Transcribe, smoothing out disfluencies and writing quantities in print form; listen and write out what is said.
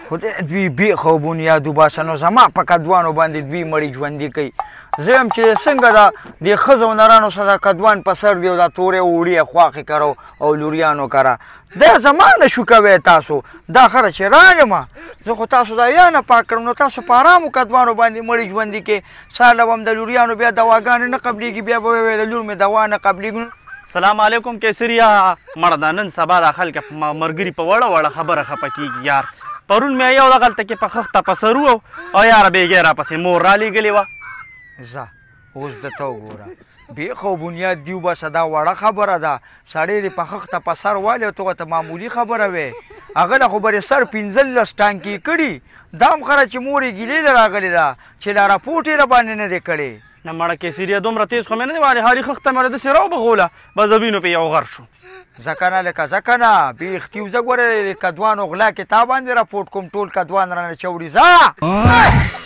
خدای دوی بیخو بنیادو باسه نو زما په کدوانو باندې دوی مړي ژوندي کوي. زه یم چې څنګه د ښځو او نرانو سره کدوان په سر دی او دا تورې وړې خواښې کرو او لوریانو کره دا زما نه شو کوی تاسو. دا خره چې راغلم زه خو تاسو دا یا نه پاک کړم نو تاسو په ارامو کدوانو باندې مړي ژوندي کې. سهار له به هم د لوریانو بیا دواګانې نه قبلېږي بیا به ووایې د لور مې دوا نه قبلېږي. سلام علیکم کیسریا مړه دا نن سبا دا خلک مرګري په وړه وړه خبره خفه کېږي یار. پرون مې یو دغلته کې په خښته په سرو او یاره بېګې راپسې مور رالېږلې وه. ځه اوس درته وګوره بیخو بنیاد دیو بسه دا وړه خبره ده. سړی دې په خښته په سر والي او ته ته معمولي خبره وې. هغه له خو به یې سر 15 ټانکې کړي. دا هم خره چې مور یې ګیلې له راغلې ده چې لا راپوټ یې راباندې نه دی کړی. نه مړه کیسریا دومره تیز خو مې نه دی والې حالي خښته مې داسې راوبغوله بزبینو پې یو غر شو. ځکه نه لکه ځکه نه بیخ تیو زه ګوره د کدوانو غلا کې تا باندې راپورټ کوم ټول کدوان رانه چوړي. ځه